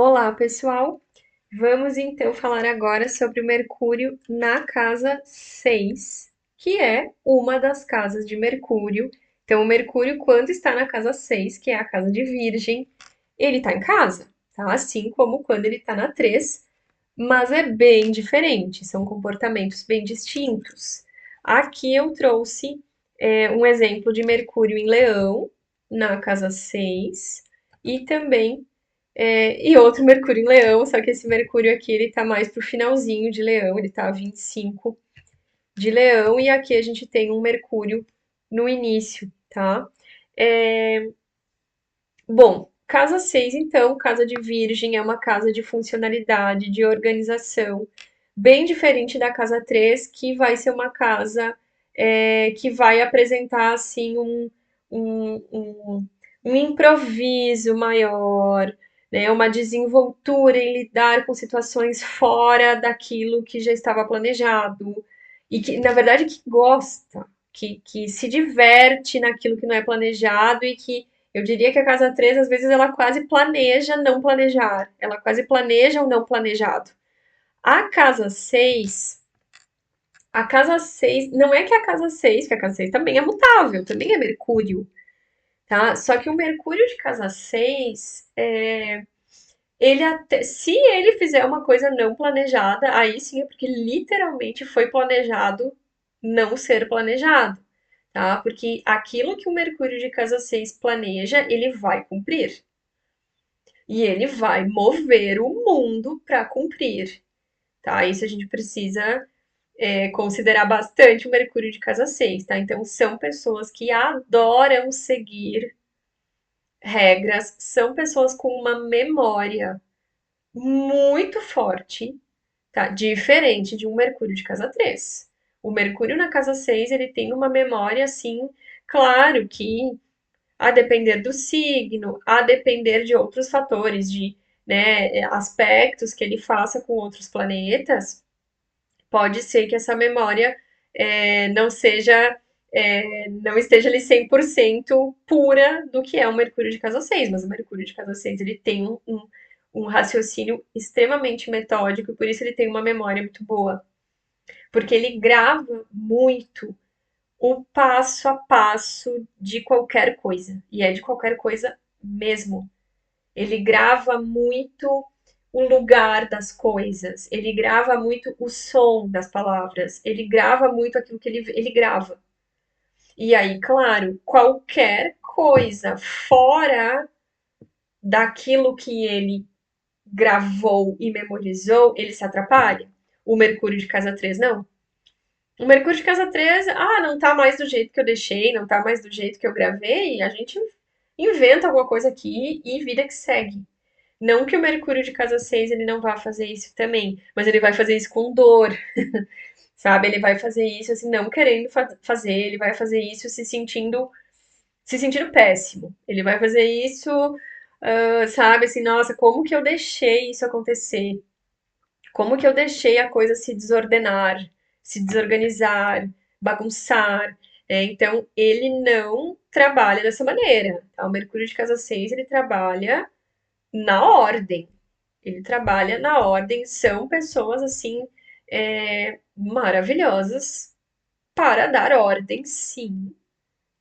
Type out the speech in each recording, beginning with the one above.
Olá, pessoal! Vamos então falar agora sobre o Mercúrio na casa 6, que é uma das casas de Mercúrio. Então, o Mercúrio, quando está na casa 6, que é a casa de Virgem, ele está em casa, tá? Assim como quando ele está na 3, mas é bem diferente, são comportamentos bem distintos. Aqui eu trouxe um exemplo de Mercúrio em Leão, na casa 6, e também e outro Mercúrio em Leão, só que esse Mercúrio aqui ele tá mais pro finalzinho de Leão, ele tá 25 de Leão, e aqui a gente tem um Mercúrio no início, tá? É, Bom, casa 6, então, casa de Virgem, é uma casa de funcionalidade, de organização, bem diferente da casa 3, que vai ser uma casa que vai apresentar, assim, um, um, um improviso maior, né? Uma desenvoltura em lidar com situações fora daquilo que já estava planejado, e que, na verdade, que gosta, que se diverte naquilo que não é planejado e que eu diria que a casa 3 às vezes, ela quase planeja não planejar. Ela quase planeja o não planejado. A casa 6, não é que a casa 6, que a casa 6 também é mutável, também é Mercúrio, tá? Só que o Mercúrio de casa 6, se ele fizer uma coisa não planejada, aí sim é porque literalmente foi planejado não ser planejado, tá? Porque aquilo que o Mercúrio de casa 6 planeja, ele vai cumprir. E ele vai mover o mundo para cumprir, tá? Isso a gente precisa considerar bastante o Mercúrio de casa 6, tá? Então, são pessoas que adoram seguir regras, são pessoas com uma memória muito forte, tá? Diferente de um Mercúrio de casa 3. O Mercúrio na casa 6, ele tem uma memória assim, claro que a depender do signo, a depender de outros fatores, de aspectos que ele faça com outros planetas, pode ser que essa memória não seja, não esteja ali 100% pura do que é o Mercúrio de casa 6, mas o Mercúrio de casa 6 ele tem um raciocínio extremamente metódico, e por isso ele tem uma memória muito boa, porque ele grava muito o passo a passo de qualquer coisa. E é de qualquer coisa mesmo. Ele grava muito o lugar das coisas, ele grava muito o som das palavras, ele grava muito aquilo que ele grava. E aí, claro, qualquer coisa fora daquilo que ele gravou e memorizou, ele se atrapalha. O Mercúrio de casa 3 não. O Mercúrio de casa 3, não tá mais do jeito que eu deixei, não tá mais do jeito que eu gravei, a gente inventa alguma coisa aqui e vida que segue. Não que o Mercúrio de casa 6 ele não vá fazer isso também, mas ele vai fazer isso com dor, sabe? Ele vai fazer isso assim, não querendo fazer, ele vai fazer isso se sentindo péssimo. Ele vai fazer isso, sabe, assim, nossa, como que eu deixei isso acontecer? Como que eu deixei a coisa se desordenar, se desorganizar, bagunçar? Então, ele não trabalha dessa maneira, tá? O Mercúrio de casa 6 ele trabalha na ordem. Ele trabalha na ordem, são pessoas assim maravilhosas para dar ordem, sim,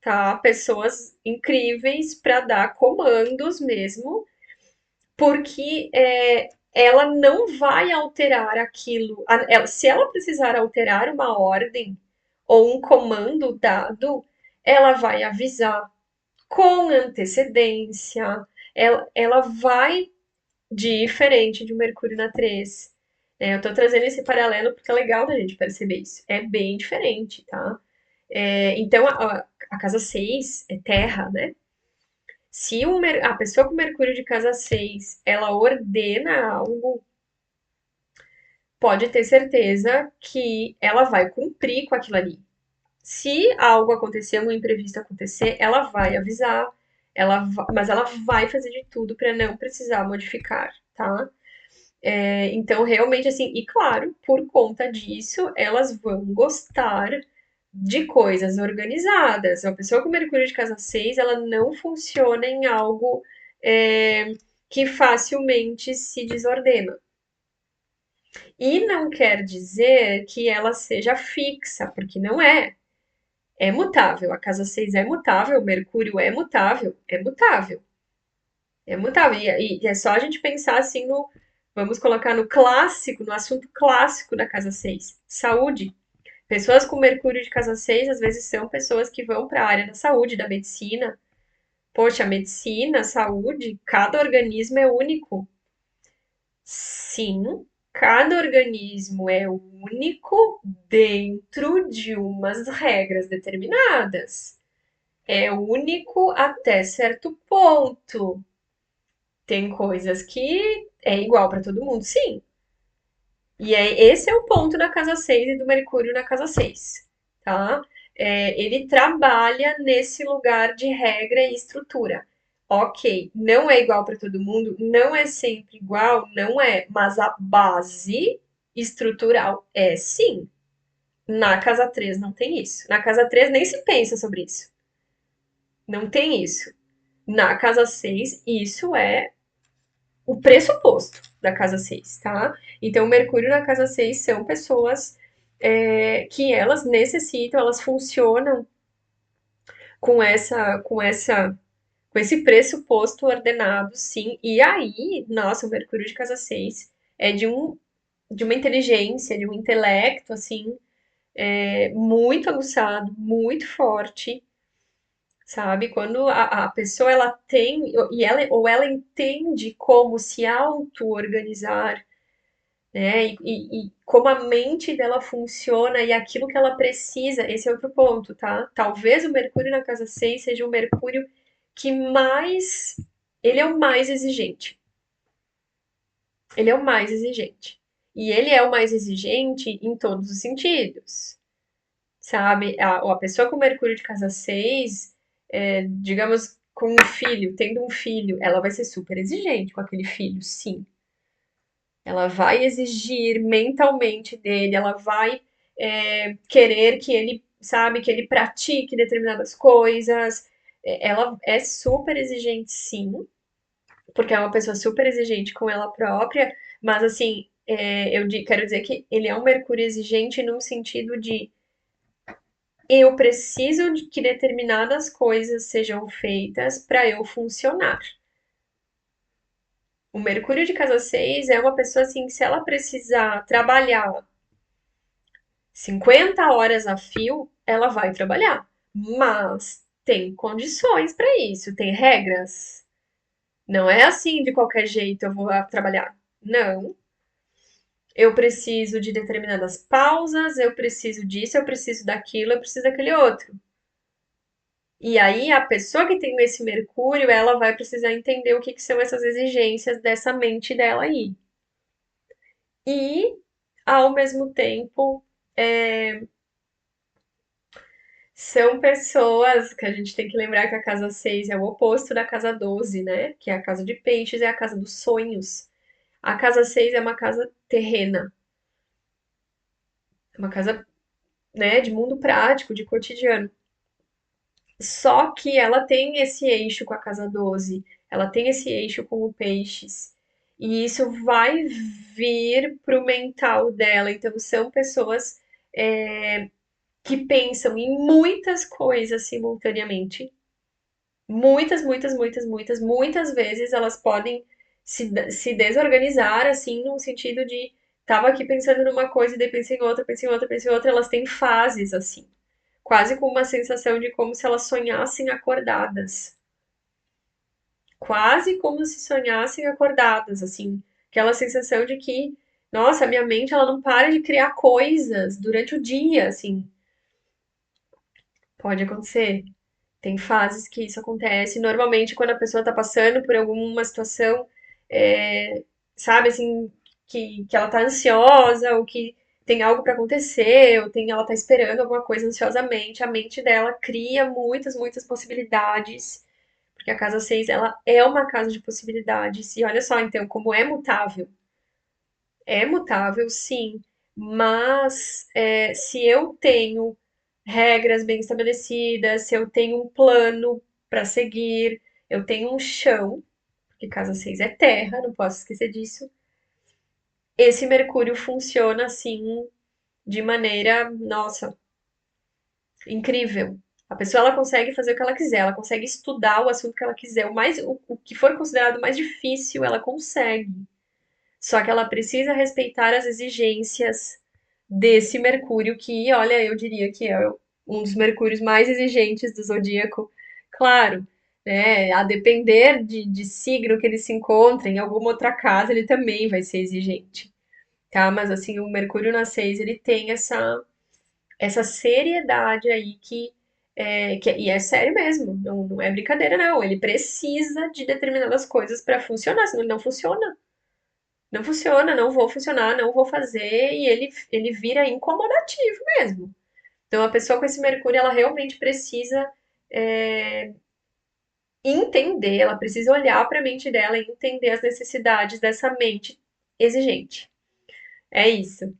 tá? Pessoas incríveis para dar comandos mesmo, porque ela não vai alterar aquilo. Se ela precisar alterar uma ordem ou um comando dado, ela vai avisar com antecedência. Ela vai diferente de um Mercúrio na 3. Eu tô trazendo esse paralelo porque é legal da gente perceber isso. É bem diferente, tá? Então, a casa 6 é terra, né? Se a pessoa com Mercúrio de casa 6 ela ordena algo, pode ter certeza que ela vai cumprir com aquilo ali. Se algo acontecer, algum imprevisto acontecer, ela vai avisar, mas ela vai fazer de tudo para não precisar modificar, tá? Então, realmente, assim, e claro, por conta disso, elas vão gostar de coisas organizadas. Uma pessoa com Mercúrio de casa 6 ela não funciona em algo que facilmente se desordena. E não quer dizer que ela seja fixa, porque não é. É mutável. A casa 6 é mutável, o Mercúrio é mutável, é mutável. É mutável. E é só a gente pensar assim no. Vamos colocar no clássico, no assunto clássico da casa 6, saúde. Pessoas com Mercúrio de casa 6 às vezes são pessoas que vão para a área da saúde, da medicina. Poxa, a medicina, a saúde, cada organismo é único. Sim, cada organismo é único dentro de umas regras determinadas. É único até certo ponto. Tem coisas que é igual para todo mundo, sim. E esse é o ponto da casa 6 e do Mercúrio na casa 6, tá? Ele trabalha nesse lugar de regra e estrutura. Ok, não é igual para todo mundo, não é sempre igual, não é, mas a base estrutural é sim. Na casa 3 não tem isso. Na casa 3 nem se pensa sobre isso. Não tem isso. Na casa 6 isso é o pressuposto da casa 6, tá? Então, o Mercúrio na casa 6 são pessoas que elas necessitam, elas funcionam com com esse pressuposto ordenado, sim. E aí, nossa, o Mercúrio de casa 6 é de uma inteligência, de um intelecto, assim, muito aguçado, muito forte, sabe? Quando a pessoa ela tem ou ela entende como se auto-organizar, né? E como a mente dela funciona e aquilo que ela precisa, esse é outro ponto, tá? Talvez o Mercúrio na casa 6 seja o Mercúrio que mais. Ele é o mais exigente. Ele é o mais exigente. E ele é o mais exigente em todos os sentidos, sabe? A pessoa com Mercúrio de casa 6 digamos, com um filho, tendo um filho, ela vai ser super exigente com aquele filho, sim. Ela vai exigir mentalmente dele, ela vai querer que ele, sabe, que ele pratique determinadas coisas. Ela é super exigente, sim, porque é uma pessoa super exigente com ela própria, mas assim, quero dizer que ele é um Mercúrio exigente num sentido de eu preciso de que determinadas coisas sejam feitas para eu funcionar. O Mercúrio de casa 6 é uma pessoa assim, que se ela precisar trabalhar 50 horas a fio, ela vai trabalhar. Mas tem condições para isso, tem regras. Não é assim de qualquer jeito eu vou trabalhar. Não. Eu preciso de determinadas pausas, eu preciso disso, eu preciso daquilo, eu preciso daquele outro. E aí a pessoa que tem esse Mercúrio, ela vai precisar entender o que, que são essas exigências dessa mente dela aí. E, ao mesmo tempo, são pessoas que a gente tem que lembrar que a casa 6 é o oposto da casa 12, né? Que é a casa de peixes, é a casa dos sonhos. A casa 6 é uma casa terrena, é uma casa, né, de mundo prático, de cotidiano. Só que ela tem esse eixo com a casa 12, ela tem esse eixo com o peixes. E isso vai vir pro mental dela. Então, são pessoas que pensam em muitas coisas simultaneamente. Muitas, muitas, muitas, muitas, muitas vezes elas podem se desorganizar, assim, no sentido de tava aqui pensando numa coisa e daí pensei em outra, pensei em outra, pensei em outra. Elas têm fases, assim, quase com uma sensação de como se elas sonhassem acordadas. Quase como se sonhassem acordadas, assim. Aquela sensação de que, nossa, a minha mente ela não para de criar coisas durante o dia, assim. Pode acontecer. Tem fases que isso acontece. Normalmente, quando a pessoa está passando por alguma situação, sabe, assim, que ela está ansiosa, ou que tem algo para acontecer, ou ela está esperando alguma coisa ansiosamente, a mente dela cria muitas, muitas possibilidades, porque a casa 6 ela é uma casa de possibilidades. E olha só, então, como é mutável. É mutável, sim, mas se eu tenho regras bem estabelecidas, se eu tenho um plano para seguir, eu tenho um chão, porque casa 6 é terra, não posso esquecer disso. Esse Mercúrio funciona assim de maneira, nossa, incrível. A pessoa ela consegue fazer o que ela quiser, ela consegue estudar o assunto que ela quiser, o que for considerado mais difícil, ela consegue. Só que ela precisa respeitar as exigências desse Mercúrio, que, olha, eu diria que é um dos Mercúrios mais exigentes do zodíaco. Claro, né, a depender de signo que ele se encontra, em alguma outra casa, ele também vai ser exigente, tá? Mas, assim, o Mercúrio na 6, ele tem essa seriedade aí e é sério mesmo, não é brincadeira, não. Ele precisa de determinadas coisas para funcionar, senão ele não funciona. Não funciona, não vou funcionar, não vou fazer, e ele vira incomodativo mesmo. Então, a pessoa com esse Mercúrio, ela realmente precisa é, entender, ela precisa olhar para a mente dela e entender as necessidades dessa mente exigente. É isso.